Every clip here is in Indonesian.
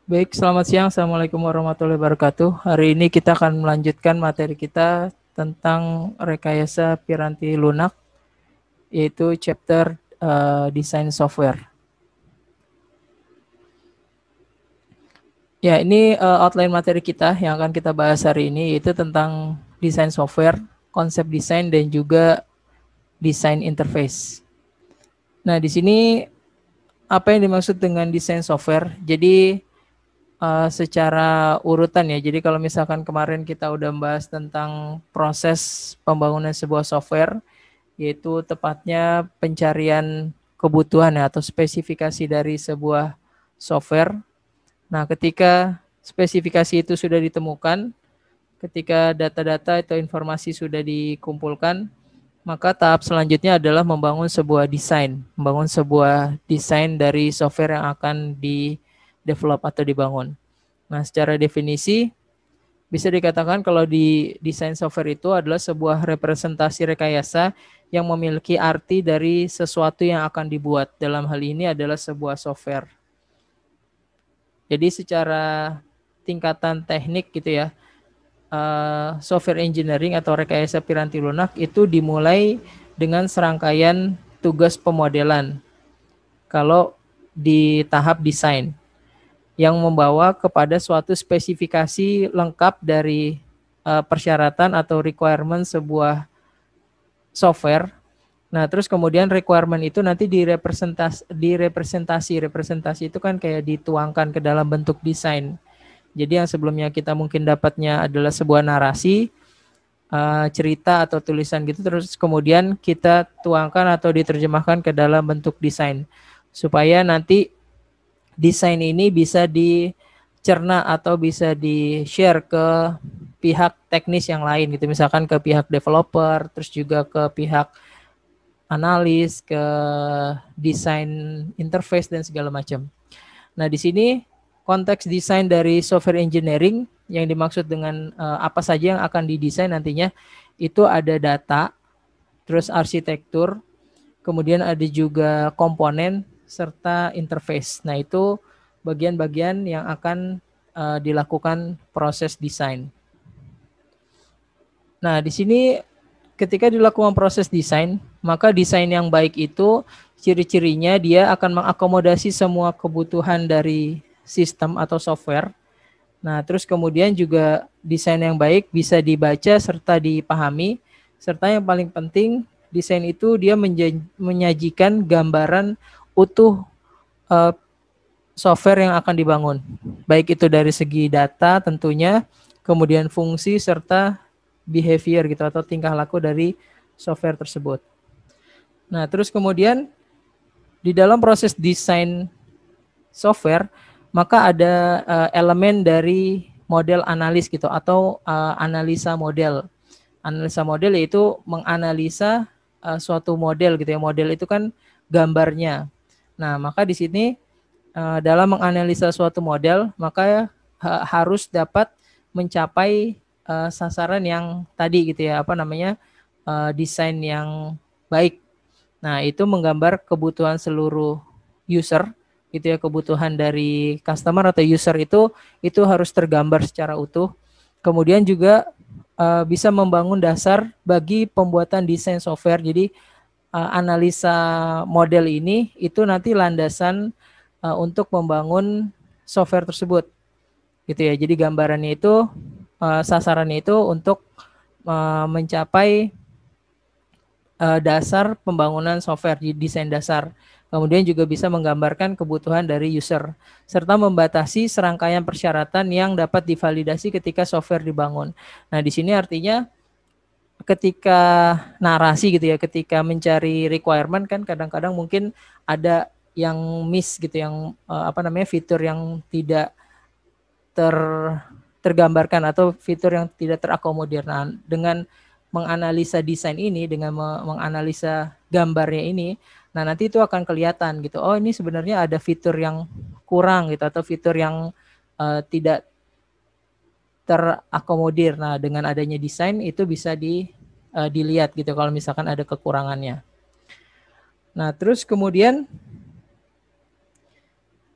Baik, selamat siang. Assalamualaikum warahmatullahi wabarakatuh. Hari ini kita akan melanjutkan materi kita tentang rekayasa piranti lunak, yaitu chapter desain software. Ya, ini outline materi kita yang akan kita bahas hari ini, yaitu tentang desain software, konsep desain, dan juga desain interface. Nah, di sini apa yang dimaksud dengan desain software? Jadi secara urutan ya. Jadi kalau misalkan kemarin kita udah membahas tentang proses pembangunan sebuah software, yaitu tepatnya pencarian kebutuhan ya, atau spesifikasi dari sebuah software. Nah, ketika spesifikasi itu sudah ditemukan, ketika data-data atau informasi sudah dikumpulkan, maka tahap selanjutnya adalah membangun sebuah desain dari software yang akan di develop atau dibangun. Nah, secara definisi bisa dikatakan kalau di desain software itu adalah sebuah representasi rekayasa yang memiliki arti dari sesuatu yang akan dibuat. Dalam hal ini adalah sebuah software. Jadi secara tingkatan teknik gitu ya, software engineering atau rekayasa piranti lunak itu dimulai dengan serangkaian tugas pemodelan kalau di tahap desain, yang membawa kepada suatu spesifikasi lengkap dari persyaratan atau requirement sebuah software. Nah, terus kemudian requirement itu nanti representasi itu kan kayak dituangkan ke dalam bentuk desain. Jadi yang sebelumnya kita mungkin dapatnya adalah sebuah narasi, cerita atau tulisan gitu, terus kemudian kita tuangkan atau diterjemahkan ke dalam bentuk desain supaya nanti desain ini bisa dicerna atau bisa di-share ke pihak teknis yang lain gitu, misalkan ke pihak developer, terus juga ke pihak analis, ke desain interface dan segala macam. Nah, di sini konteks desain dari software engineering yang dimaksud dengan apa saja yang akan didesain nantinya itu ada data, terus arsitektur, kemudian ada juga komponen serta interface. Nah, itu bagian-bagian yang akan dilakukan proses desain. Nah, di sini ketika dilakukan proses desain, maka desain yang baik itu ciri-cirinya dia akan mengakomodasi semua kebutuhan dari sistem atau software. Nah, terus kemudian juga desain yang baik bisa dibaca serta dipahami, serta yang paling penting desain itu dia menyajikan gambaran utuh uh, software yang akan dibangun. Baik itu dari segi data tentunya, kemudian fungsi serta behavior gitu atau tingkah laku dari software tersebut. Nah, terus kemudian di dalam proses desain software, maka ada elemen dari model analis gitu atau analisa model. Analisa model yaitu menganalisa suatu model gitu ya. Model itu kan gambarnya. Nah, maka di sini dalam menganalisa suatu model, maka harus dapat mencapai sasaran yang tadi gitu ya, apa namanya, desain yang baik. Nah, itu menggambar kebutuhan seluruh user gitu ya, kebutuhan dari customer atau user itu harus tergambar secara utuh. Kemudian juga bisa membangun dasar bagi pembuatan desain software. Jadi analisa model ini itu nanti landasan untuk membangun software tersebut gitu ya. Jadi gambarannya itu sasarannya itu untuk mencapai dasar pembangunan software di desain dasar. Kemudian juga bisa menggambarkan kebutuhan dari user serta membatasi serangkaian persyaratan yang dapat divalidasi ketika software dibangun. Nah, di sini artinya ketika narasi gitu ya, ketika mencari requirement kan kadang-kadang mungkin ada yang miss gitu, yang apa namanya, fitur yang tidak ter tergambarkan atau fitur yang tidak terakomodir. Nah, dengan menganalisa desain ini, dengan menganalisa gambarnya ini, nah nanti itu akan kelihatan gitu. Oh, ini sebenarnya ada fitur yang kurang gitu atau fitur yang tidak terakomodir. Nah, dengan adanya desain itu bisa dilihat gitu kalau misalkan ada kekurangannya. Nah, terus kemudian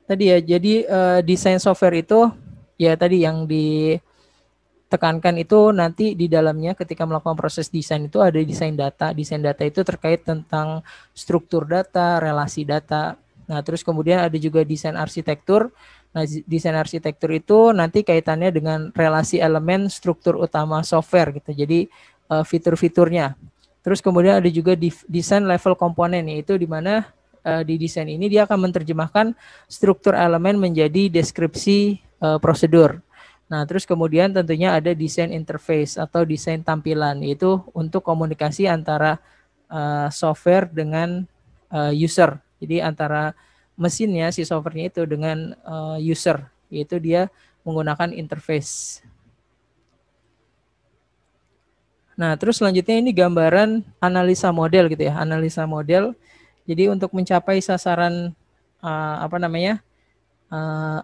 Tadi ya, jadi desain software itu ya tadi yang ditekankan itu nanti di dalamnya ketika melakukan proses desain itu ada desain data. Desain data itu terkait tentang struktur data, relasi data. Nah, terus kemudian ada juga desain arsitektur. Nah, desain arsitektur itu nanti kaitannya dengan relasi elemen struktur utama software gitu. Jadi fitur-fiturnya. Terus kemudian ada juga desain level komponen, yaitu di mana di desain ini dia akan menerjemahkan struktur elemen menjadi deskripsi prosedur. Nah, terus kemudian tentunya ada desain interface atau desain tampilan, yaitu untuk komunikasi antara software dengan user. Jadi antara mesinnya si softwarenya itu dengan user, yaitu dia menggunakan interface. Nah, terus selanjutnya ini gambaran analisa model gitu ya, analisa model. Jadi untuk mencapai sasaran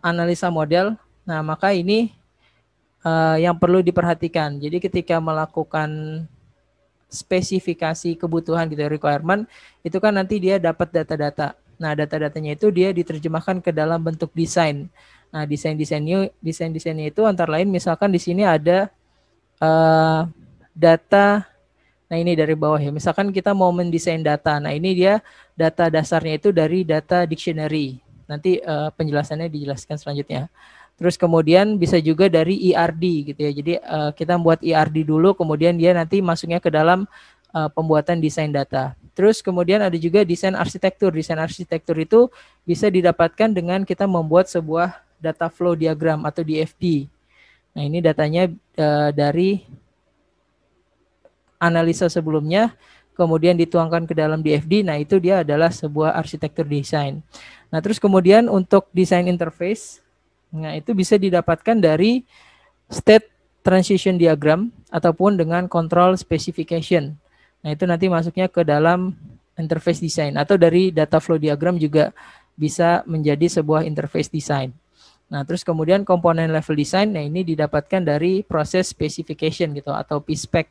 analisa model, nah maka ini yang perlu diperhatikan. Jadi ketika melakukan spesifikasi kebutuhan gitu, requirement, itu kan nanti dia dapat data-data. Nah, data-datanya itu dia diterjemahkan ke dalam bentuk desain. Nah, desain-desainnya itu antara lain misalkan di sini ada data. Nah, ini dari bawah ya. Misalkan kita mau mendesain data. Nah, ini dia data dasarnya itu dari data dictionary. Nanti penjelasannya dijelaskan selanjutnya. Terus kemudian bisa juga dari ERD gitu ya. Jadi kita membuat ERD dulu, kemudian dia nanti masuknya ke dalam pembuatan desain data. Terus kemudian ada juga desain arsitektur. Desain arsitektur itu bisa didapatkan dengan kita membuat sebuah data flow diagram atau DFD. Nah, ini datanya dari analisa sebelumnya, kemudian dituangkan ke dalam DFD. Nah, itu dia adalah sebuah arsitektur desain. Nah, terus kemudian untuk desain interface, nah itu bisa didapatkan dari state transition diagram ataupun dengan control specification. Nah, itu nanti masuknya ke dalam interface design, atau dari data flow diagram juga bisa menjadi sebuah interface design. Nah, terus kemudian komponen level design, nah ini didapatkan dari proses specification gitu atau PSPEC,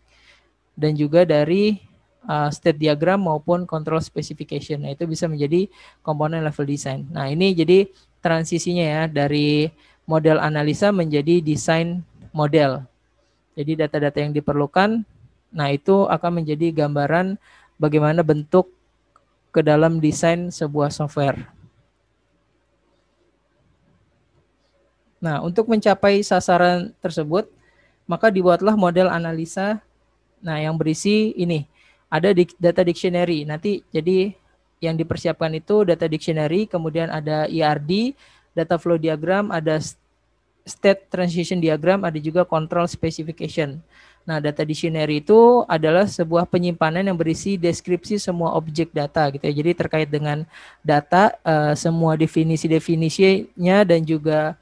dan juga dari state diagram maupun control specification. Nah, itu bisa menjadi komponen level design. Nah, ini jadi transisinya ya dari model analisa menjadi desain model. Jadi data-data yang diperlukan, nah itu akan menjadi gambaran bagaimana bentuk ke dalam desain sebuah software. Nah, untuk mencapai sasaran tersebut, maka dibuatlah model analisa. Nah, yang berisi ini, ada data dictionary. Nanti jadi yang dipersiapkan itu data dictionary, kemudian ada ERD, data flow diagram, ada state transition diagram, ada juga control specification. Nah, data dictionary itu adalah sebuah penyimpanan yang berisi deskripsi semua objek data gitu ya. Jadi terkait dengan data, semua definisi-definisinya dan juga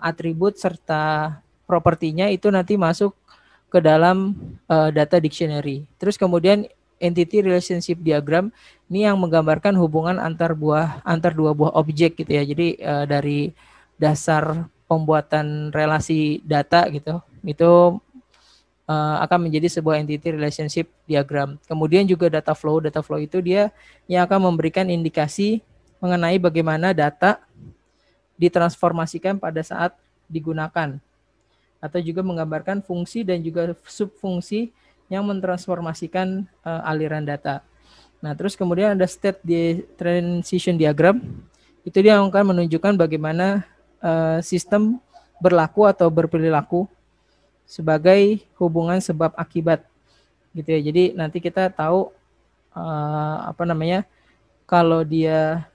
atribut serta propertinya itu nanti masuk ke dalam data dictionary. Terus kemudian entity relationship diagram ini yang menggambarkan hubungan antar dua buah objek gitu ya. Jadi dari dasar pembuatan relasi data gitu, itu akan menjadi sebuah entity relationship diagram. Kemudian juga data flow itu dia yang akan memberikan indikasi mengenai bagaimana data ditransformasikan pada saat digunakan, atau juga menggambarkan fungsi dan juga subfungsi yang mentransformasikan aliran data. Nah, terus kemudian ada state transition diagram. Itu dia yang akan menunjukkan bagaimana sistem berlaku atau berperilaku sebagai hubungan sebab akibat gitu ya. Jadi nanti kita tahu kalau dia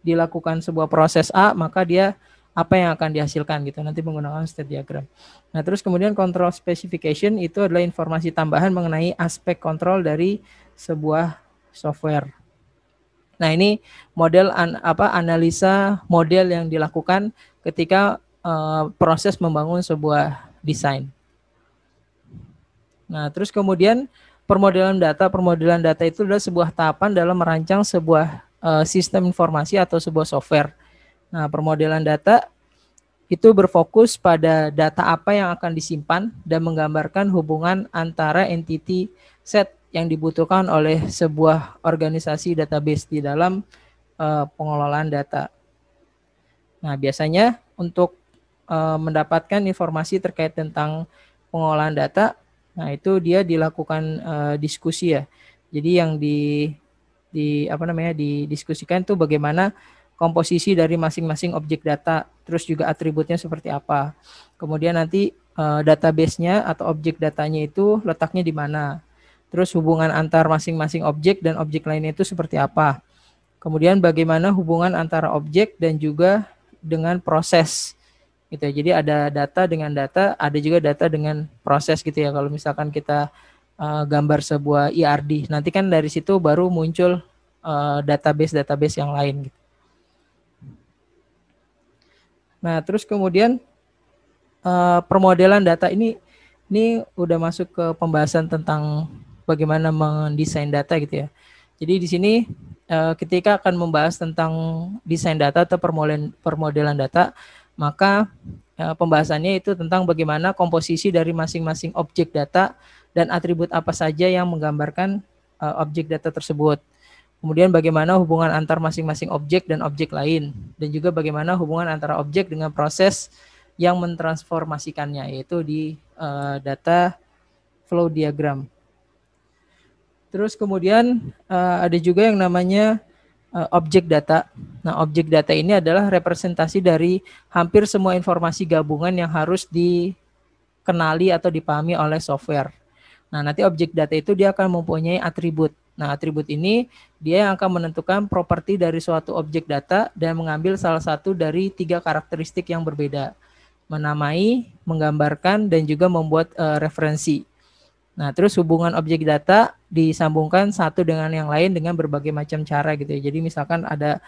dilakukan sebuah proses A, maka dia apa yang akan dihasilkan gitu, nanti menggunakan state diagram. Nah, terus kemudian control specification itu adalah informasi tambahan mengenai aspek kontrol dari sebuah software. Nah, ini model analisa model yang dilakukan ketika proses membangun sebuah desain. Nah, terus kemudian permodelan data itu adalah sebuah tahapan dalam merancang sebuah sistem informasi atau sebuah software. Nah, permodelan data itu berfokus pada data apa yang akan disimpan dan menggambarkan hubungan antara entity set yang dibutuhkan oleh sebuah organisasi database di dalam pengelolaan data. Nah, biasanya untuk mendapatkan informasi terkait tentang pengolahan data, nah itu dia dilakukan diskusi ya. Jadi yang didiskusikan itu bagaimana komposisi dari masing-masing objek data, terus juga atributnya seperti apa. Kemudian nanti database-nya atau objek datanya itu letaknya di mana. Terus hubungan antar masing-masing objek dan objek lainnya itu seperti apa. Kemudian bagaimana hubungan antara objek dan juga dengan proses gitu ya. Jadi ada data dengan data, ada juga data dengan proses gitu ya. Kalau misalkan kita gambar sebuah ERD, nanti kan dari situ baru muncul database-database yang lain gitu. Nah, terus kemudian permodelan data ini udah masuk ke pembahasan tentang bagaimana mendesain data gitu ya. Jadi di sini ketika akan membahas tentang desain data atau permodelan data, maka pembahasannya itu tentang bagaimana komposisi dari masing-masing objek data dan atribut apa saja yang menggambarkan objek data tersebut. Kemudian bagaimana hubungan antar masing-masing objek dan objek lain, dan juga bagaimana hubungan antara objek dengan proses yang mentransformasikannya, yaitu di data flow diagram. Terus kemudian ada juga yang namanya objek data. Nah, objek data ini adalah representasi dari hampir semua informasi gabungan yang harus dikenali atau dipahami oleh software. Nah, nanti objek data itu dia akan mempunyai atribut. Nah, atribut ini dia yang akan menentukan properti dari suatu objek data dan mengambil salah satu dari 3 karakteristik yang berbeda. Menamai, menggambarkan, dan juga membuat referensi. Nah, terus hubungan objek data disambungkan satu dengan yang lain dengan berbagai macam cara gitu ya. Jadi misalkan ada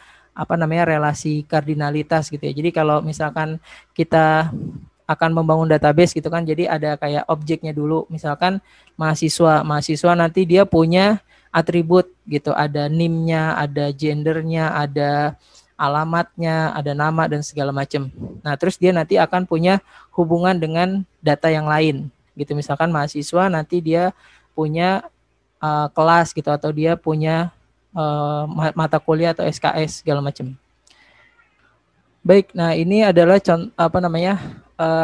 relasi kardinalitas gitu ya. Jadi kalau misalkan kita akan membangun database gitu kan, jadi ada kayak objeknya dulu. Misalkan mahasiswa nanti dia punya atribut gitu, ada NIM-nya, ada gendernya, ada alamatnya, ada nama dan segala macam. Nah, terus dia nanti akan punya hubungan dengan data yang lain. Gitu, misalkan mahasiswa nanti dia punya kelas gitu, atau dia punya mata kuliah atau SKS segala macam. Baik, nah ini adalah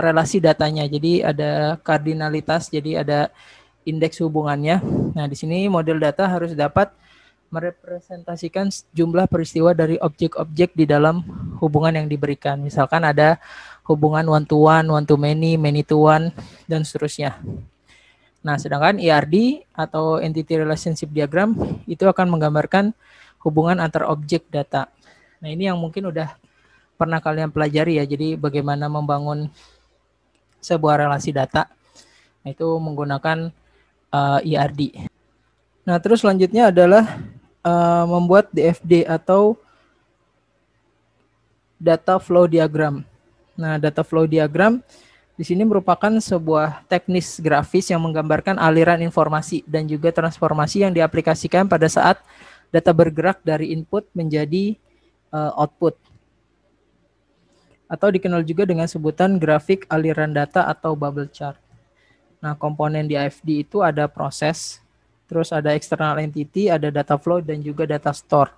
relasi datanya. Jadi ada kardinalitas, jadi ada indeks hubungannya. Nah, di sini model data harus dapat merepresentasikan jumlah peristiwa dari objek-objek di dalam hubungan yang diberikan. Misalkan ada hubungan one to one, one to many, many to one, dan seterusnya. Nah, sedangkan ERD atau Entity Relationship Diagram itu akan menggambarkan hubungan antar objek data. Nah, ini yang mungkin udah pernah kalian pelajari ya. Jadi bagaimana membangun sebuah relasi data. Nah, itu menggunakan ERD. Nah, terus selanjutnya adalah membuat DFD atau Data Flow Diagram. Nah, data flow diagram di sini merupakan sebuah teknis grafis yang menggambarkan aliran informasi dan juga transformasi yang diaplikasikan pada saat data bergerak dari input menjadi output. Atau dikenal juga dengan sebutan grafik aliran data atau bubble chart. Nah, komponen di AFD itu ada proses, terus ada external entity, ada data flow, dan juga data store.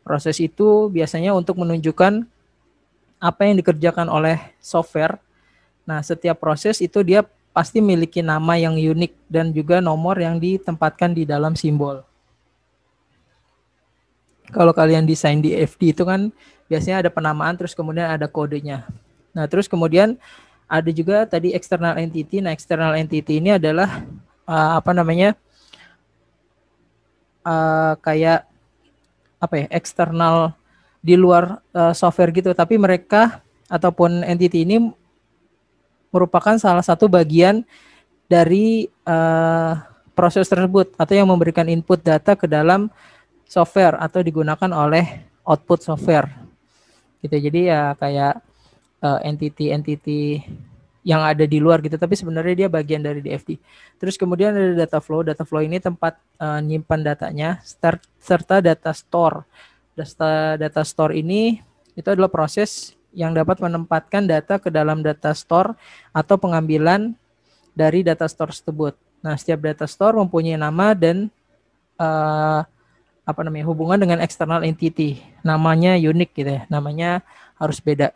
Proses itu biasanya untuk menunjukkan apa yang dikerjakan oleh software. Nah, setiap proses itu dia pasti memiliki nama yang unik dan juga nomor yang ditempatkan di dalam simbol. Kalau kalian desain di FD itu kan biasanya ada penamaan, terus kemudian ada kodenya. Nah, terus kemudian ada juga tadi external entity. Nah, external entity ini adalah eksternal di luar software gitu, tapi mereka ataupun entity ini merupakan salah satu bagian dari proses tersebut atau yang memberikan input data ke dalam software atau digunakan oleh output software gitu. Jadi ya kayak entity yang ada di luar gitu, tapi sebenarnya dia bagian dari DFD. Terus kemudian ada data flow. Data flow ini tempat nyimpan datanya serta data store. Data store ini itu adalah proses yang dapat menempatkan data ke dalam data store atau pengambilan dari data store tersebut. Nah, setiap data store mempunyai nama dan hubungan dengan external entity. Namanya unik gitu ya. Namanya harus beda.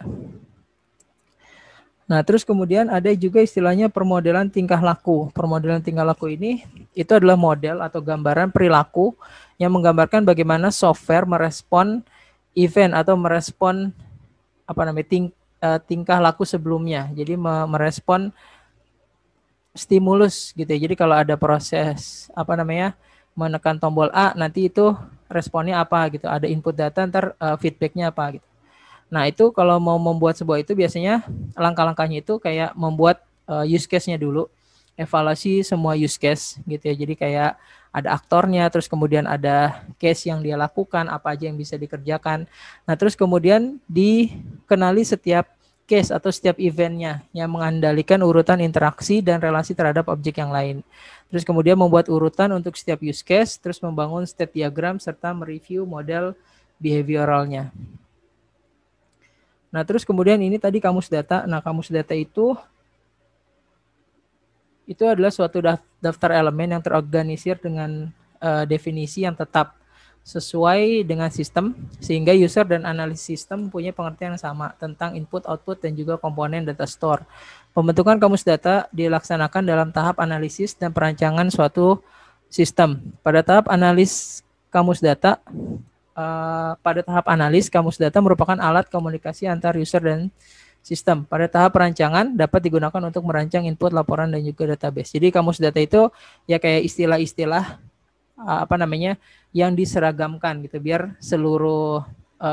Nah, terus kemudian ada juga istilahnya permodelan tingkah laku. Permodelan tingkah laku ini itu adalah model atau gambaran perilaku yang menggambarkan bagaimana software merespon event atau merespon tingkah laku sebelumnya. Jadi merespon stimulus gitu ya. Jadi kalau ada proses menekan tombol A, nanti itu responnya apa gitu. Ada input data, ntar feedbacknya apa gitu. Nah, itu kalau mau membuat sebuah itu biasanya langkah-langkahnya itu kayak membuat use case-nya dulu, evaluasi semua use case gitu ya. Jadi kayak ada aktornya, terus kemudian ada case yang dia lakukan, apa aja yang bisa dikerjakan. Nah, terus kemudian dikenali setiap case atau setiap eventnya yang mengendalikan urutan interaksi dan relasi terhadap objek yang lain. Terus kemudian membuat urutan untuk setiap use case, terus membangun state diagram serta mereview model behavioralnya. Nah, terus kemudian ini tadi kamus data. Nah, kamus data itu adalah suatu daftar elemen yang terorganisir dengan definisi yang tetap sesuai dengan sistem, sehingga user dan analis sistem punya pengertian yang sama tentang input, output, dan juga komponen data store. Pembentukan kamus data dilaksanakan dalam tahap analisis dan perancangan suatu sistem. Pada tahap analis kamus data, kamus data merupakan alat komunikasi antar user dan sistem. Pada tahap perancangan dapat digunakan untuk merancang input, laporan, dan juga database. Jadi kamus data itu ya kayak istilah-istilah yang diseragamkan gitu biar seluruh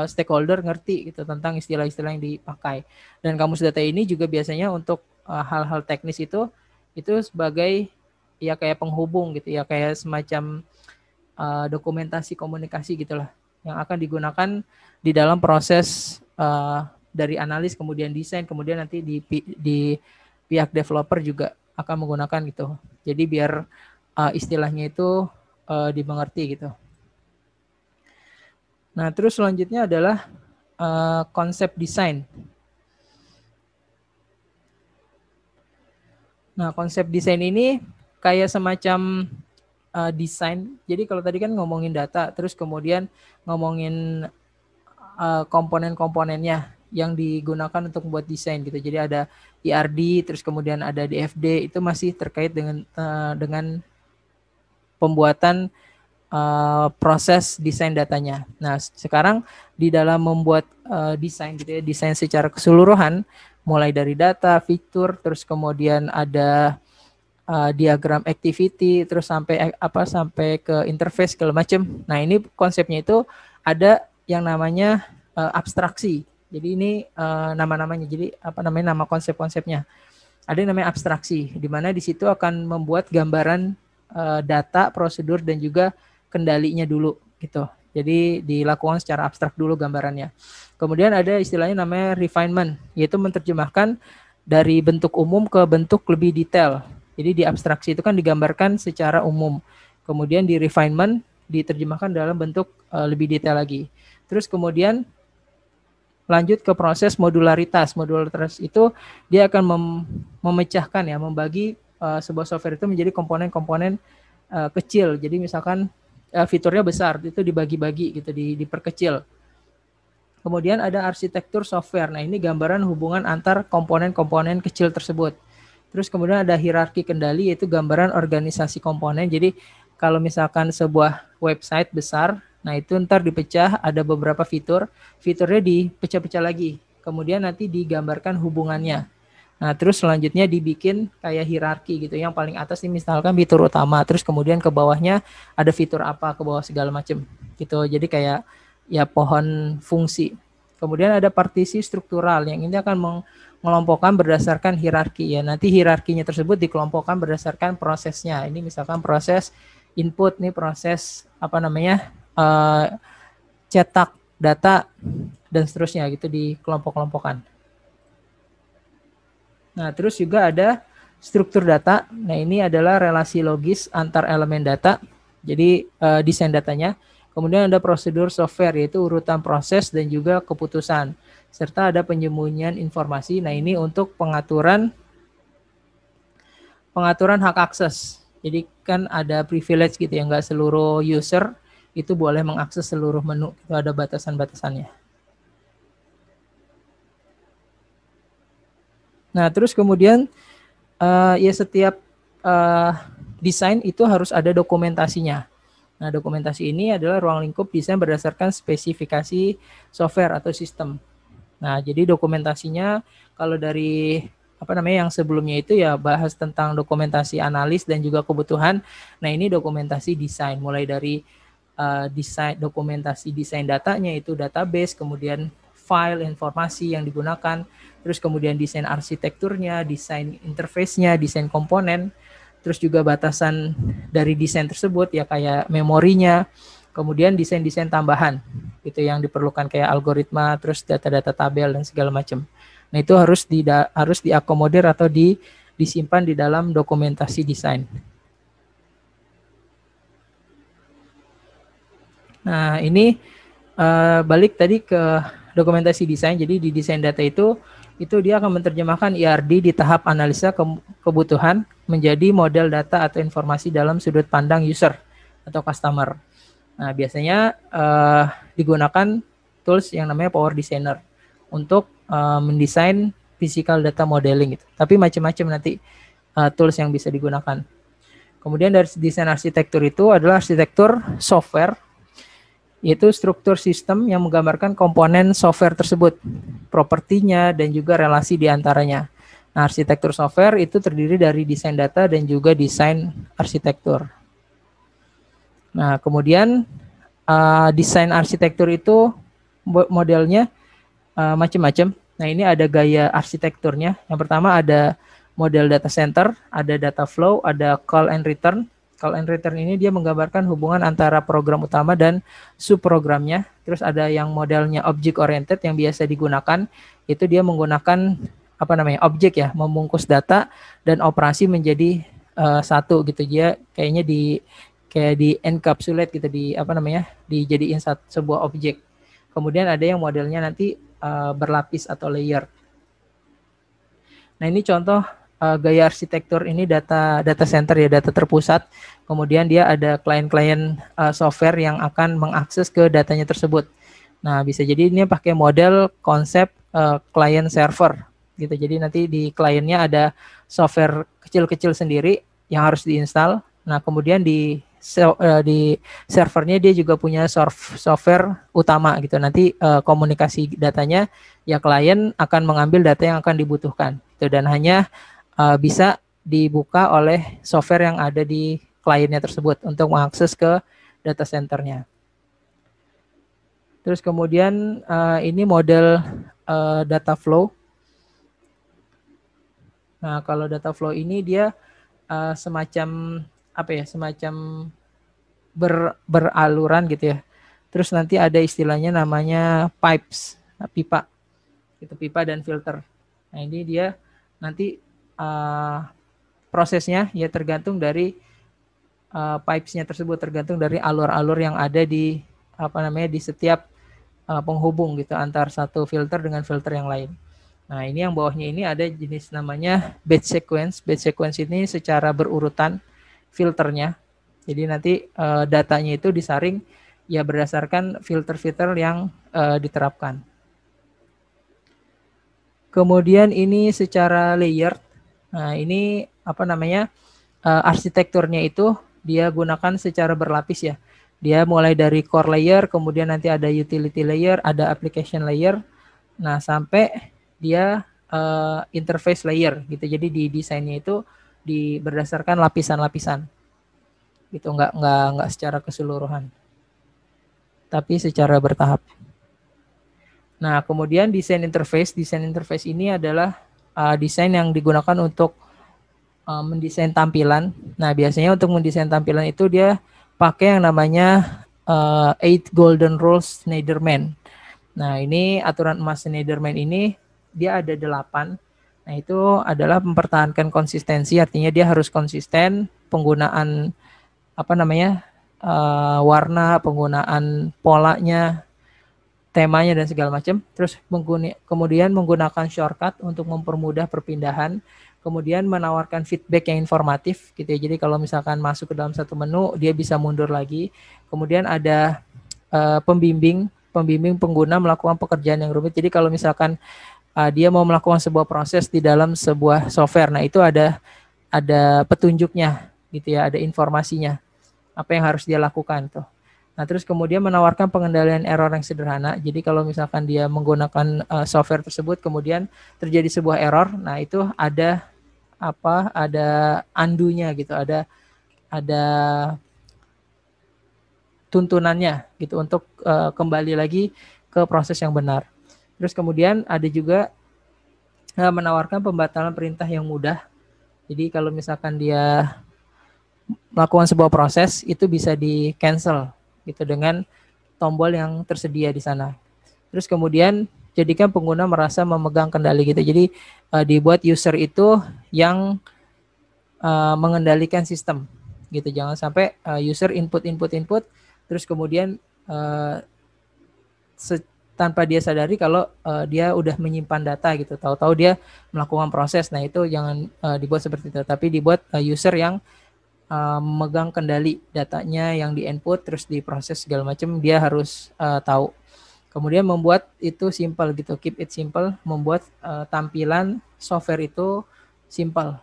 stakeholder ngerti gitu tentang istilah-istilah yang dipakai. Dan kamus data ini juga biasanya untuk hal-hal teknis itu sebagai ya kayak penghubung gitu ya, kayak semacam dokumentasi komunikasi gitulah yang akan digunakan di dalam proses dari analis kemudian desain, kemudian nanti di pihak developer juga akan menggunakan gitu. Jadi biar istilahnya itu dimengerti gitu. Nah, terus selanjutnya adalah konsep desain. Nah, konsep desain ini kayak semacam desain. Jadi kalau tadi kan ngomongin data, terus kemudian ngomongin komponen-komponennya yang digunakan untuk membuat desain gitu. Jadi ada IRD, terus kemudian ada DFD, itu masih terkait dengan pembuatan proses desain datanya. Nah, sekarang di dalam membuat desain gitu ya, desain secara keseluruhan, mulai dari data, fitur, terus kemudian ada diagram activity, terus sampai ke interface segala macam. Nah, ini konsepnya itu ada yang namanya abstraksi. Jadi ini nama-namanya. Jadi nama konsep-konsepnya. Ada yang namanya abstraksi, di mana di situ akan membuat gambaran data, prosedur, dan juga kendalinya dulu gitu. Jadi dilakukan secara abstrak dulu gambarannya. Kemudian ada istilahnya namanya refinement, yaitu menerjemahkan dari bentuk umum ke bentuk lebih detail. Jadi di abstraksi itu kan digambarkan secara umum. Kemudian di refinement diterjemahkan dalam bentuk lebih detail lagi. Terus kemudian lanjut ke proses modularitas. Modularitas itu dia akan memecahkan ya, membagi sebuah software itu menjadi komponen-komponen kecil. Jadi misalkan fiturnya besar, itu dibagi-bagi gitu, diperkecil. Kemudian ada arsitektur software. Nah, ini gambaran hubungan antar komponen-komponen kecil tersebut. Terus kemudian ada hierarki kendali, yaitu gambaran organisasi komponen. Jadi kalau misalkan sebuah website besar, nah itu ntar dipecah, ada beberapa fitur, fiturnya dipecah-pecah lagi. Kemudian nanti digambarkan hubungannya. Nah, terus selanjutnya dibikin kayak hierarki gitu. Yang paling atas ini misalkan fitur utama, terus kemudian ke bawahnya ada fitur apa, ke bawah segala macam gitu. Jadi kayak ya pohon fungsi. Kemudian ada partisi struktural, yang ini akan mengelompokkan berdasarkan hierarki ya. Nanti hierarkinya tersebut dikelompokkan berdasarkan prosesnya. Ini misalkan proses input, nih proses cetak data dan seterusnya gitu, dikelompok-kelompokkan. Nah, terus juga ada struktur data. Nah, ini adalah relasi logis antar elemen data. Jadi desain datanya. Kemudian ada prosedur software, yaitu urutan proses dan juga keputusan. Serta ada penyembunyian informasi. Nah, ini untuk pengaturan hak akses. Jadi kan ada privilege gitu ya, nggak seluruh user itu boleh mengakses seluruh menu. Itu ada batasan-batasannya. Nah, terus kemudian ya setiap desain itu harus ada dokumentasinya. Nah, dokumentasi ini adalah ruang lingkup desain berdasarkan spesifikasi software atau sistem. Nah, jadi dokumentasinya kalau dari yang sebelumnya itu ya bahas tentang dokumentasi analis dan juga kebutuhan. Nah, ini dokumentasi desain mulai dari dokumentasi desain datanya itu database, kemudian file informasi yang digunakan, terus kemudian desain arsitekturnya, desain interface-nya, desain komponen, terus juga batasan dari desain tersebut ya kayak memorinya, kemudian desain-desain tambahan itu yang diperlukan kayak algoritma, terus data-data tabel dan segala macam. Nah, itu harus diakomodir atau disimpan di dalam dokumentasi desain. Nah, ini balik tadi ke dokumentasi desain. Jadi di desain data itu dia akan menerjemahkan ERD di tahap analisa kebutuhan menjadi model data atau informasi dalam sudut pandang user atau customer. Nah, biasanya digunakan tools yang namanya Power Designer untuk mendesain physical data modeling gitu. Tapi macam-macam nanti tools yang bisa digunakan. Kemudian dari desain arsitektur itu adalah arsitektur software, yaitu struktur sistem yang menggambarkan komponen software tersebut, propertinya, dan juga relasi di antaranya. Nah, arsitektur software itu terdiri dari desain data dan juga desain arsitektur. Nah, kemudian desain arsitektur itu modelnya macam-macam. Nah, ini ada gaya arsitekturnya. Yang pertama ada model data center, ada data flow, ada call and return. Call and return ini dia menggambarkan hubungan antara program utama dan subprogramnya. Terus ada yang modelnya object oriented yang biasa digunakan, itu dia menggunakan objek ya, membungkus data dan operasi menjadi satu gitu. Dia kayaknya di encapsulate gitu, dijadiin sebuah objek. Kemudian ada yang modelnya nanti berlapis atau layer. Nah, ini contoh gaya arsitektur ini data center ya, data terpusat. Kemudian dia ada klien-klien software yang akan mengakses ke datanya tersebut. Nah, bisa jadi ini pakai model konsep client server gitu. Jadi nanti di kliennya ada software kecil-kecil sendiri yang harus diinstal. Nah, kemudian di servernya dia juga punya software utama gitu. Nanti komunikasi datanya ya klien akan mengambil data yang akan dibutuhkan gitu, dan hanya bisa dibuka oleh software yang ada di kliennya tersebut untuk mengakses ke data centernya. Terus kemudian ini model data flow. Nah, kalau data flow ini dia semacam beraluran gitu ya. Terus nanti ada istilahnya namanya pipes, pipa. Itu pipa dan filter. Nah, ini dia nanti prosesnya ya tergantung dari pipes-nya tersebut, tergantung dari alur-alur yang ada di di setiap penghubung gitu antar satu filter dengan filter yang lain. Nah, ini yang bawahnya ini ada jenis namanya batch sequence. Batch sequence ini secara berurutan filternya. Jadi nanti datanya itu disaring ya berdasarkan filter-filter yang diterapkan. Kemudian ini secara layer. Nah, ini arsitekturnya itu dia gunakan secara berlapis ya. Dia mulai dari core layer, kemudian nanti ada utility layer, ada application layer. Nah, sampai dia interface layer gitu. Jadi di desainnya itu berdasarkan lapisan-lapisan. Gitu, enggak secara keseluruhan. Tapi secara bertahap. Nah, kemudian desain interface ini adalah desain yang digunakan untuk mendesain tampilan. Nah, biasanya untuk mendesain tampilan itu dia pakai yang namanya 8 Golden Rules Schneiderman. Nah, ini aturan emas Schneiderman ini dia ada 8. Nah, itu adalah mempertahankan konsistensi, artinya dia harus konsisten penggunaan warna, penggunaan polanya, temanya dan segala macam. Terus kemudian menggunakan shortcut untuk mempermudah perpindahan. Kemudian menawarkan feedback yang informatif gitu ya. Jadi kalau misalkan masuk ke dalam satu menu, dia bisa mundur lagi. Kemudian ada pembimbing pengguna melakukan pekerjaan yang rumit. Jadi kalau misalkan dia mau melakukan sebuah proses di dalam sebuah software. Nah, itu ada petunjuknya gitu ya, ada informasinya apa yang harus dia lakukan tuh. Nah, terus kemudian menawarkan pengendalian error yang sederhana. Jadi kalau misalkan dia menggunakan software tersebut kemudian terjadi sebuah error, nah itu ada ada undo-nya gitu, ada tuntunannya gitu untuk kembali lagi ke proses yang benar. Terus kemudian ada juga menawarkan pembatalan perintah yang mudah. Jadi kalau misalkan dia melakukan sebuah proses itu bisa di cancel gitu dengan tombol yang tersedia di sana. Terus kemudian jadikan pengguna merasa memegang kendali gitu. Jadi dibuat user itu yang mengendalikan sistem gitu. Jangan sampai user input terus kemudian tanpa dia sadari kalau dia udah menyimpan data gitu. Tahu-tahu dia melakukan proses. Nah, itu jangan dibuat seperti itu, tapi dibuat user yang memegang kendali datanya yang di-input terus diproses segala macam, dia harus tahu. Kemudian membuat itu simple gitu, keep it simple, membuat tampilan software itu simple.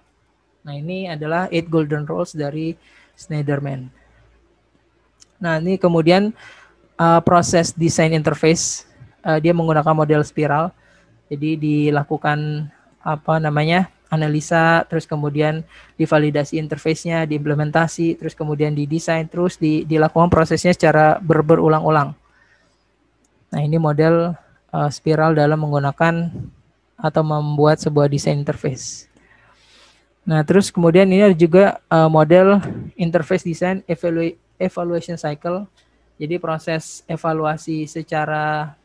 Nah, ini adalah 8 golden rules dari Snyderman. Nah, ini kemudian proses desain interface, dia menggunakan model spiral. Jadi dilakukan analisa, terus kemudian divalidasi interface-nya, diimplementasi, terus kemudian didesain, terus dilakukan prosesnya secara berulang-ulang. Nah, ini model spiral dalam menggunakan atau membuat sebuah desain interface. Nah, terus kemudian ini ada juga model interface design evaluation cycle. Jadi proses evaluasi secara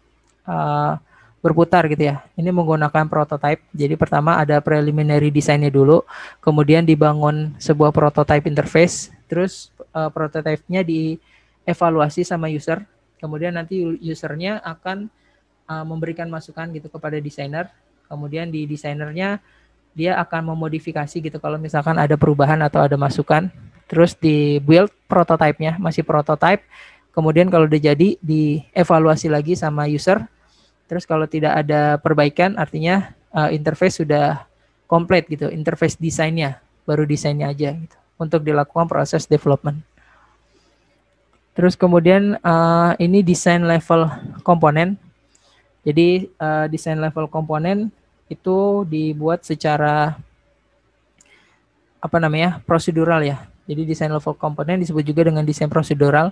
berputar gitu ya. Ini menggunakan prototype. Jadi pertama ada preliminary desainnya dulu, kemudian dibangun sebuah prototype interface, terus prototype-nya dievaluasi sama user. Kemudian nanti usernya akan memberikan masukan gitu kepada desainer. Kemudian di desainernya dia akan memodifikasi gitu kalau misalkan ada perubahan atau ada masukan. Terus di build prototype-nya, masih prototype. Kemudian kalau udah jadi dievaluasi lagi sama user. Terus kalau tidak ada perbaikan artinya interface sudah komplit gitu, interface desainnya, baru desainnya aja gitu untuk dilakukan proses development. Terus kemudian ini desain level komponen. Jadi desain level komponen itu dibuat secara prosedural ya. Jadi desain level komponen disebut juga dengan desain prosedural.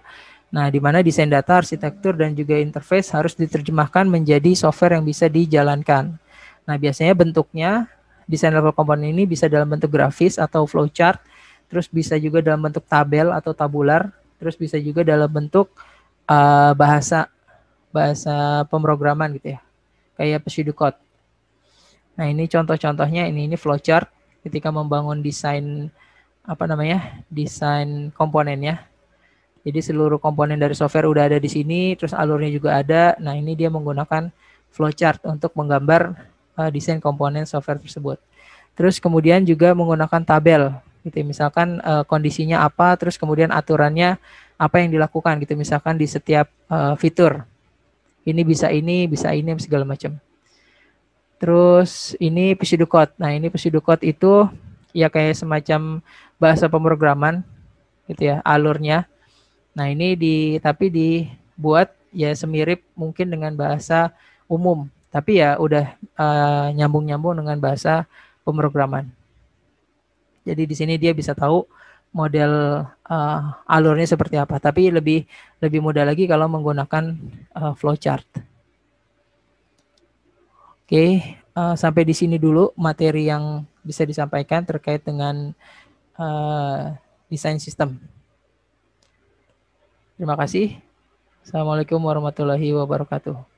Nah, di mana desain data, arsitektur, dan juga interface harus diterjemahkan menjadi software yang bisa dijalankan. Nah, biasanya bentuknya desain level komponen ini bisa dalam bentuk grafis atau flowchart, terus bisa juga dalam bentuk tabel atau tabular, terus bisa juga dalam bentuk bahasa pemrograman gitu ya, kayak pseudocode. Nah, ini contoh-contohnya, ini flowchart ketika membangun desain desain komponennya. Jadi seluruh komponen dari software udah ada di sini, terus alurnya juga ada. Nah, ini dia menggunakan flowchart untuk menggambar desain komponen software tersebut. Terus kemudian juga menggunakan tabel, gitu. Misalkan kondisinya apa, terus kemudian aturannya apa yang dilakukan, gitu. Misalkan di setiap fitur, ini, segala macam. Terus ini pseudocode. Nah, ini pseudocode itu ya kayak semacam bahasa pemrograman, gitu ya, alurnya. Nah, ini tapi dibuat ya semirip mungkin dengan bahasa umum, tapi ya udah nyambung-nyambung dengan bahasa pemrograman. Jadi di sini dia bisa tahu model alurnya seperti apa, tapi lebih mudah lagi kalau menggunakan flowchart. Oke, sampai di sini dulu materi yang bisa disampaikan terkait dengan desain sistem. Terima kasih. Assalamualaikum warahmatullahi wabarakatuh.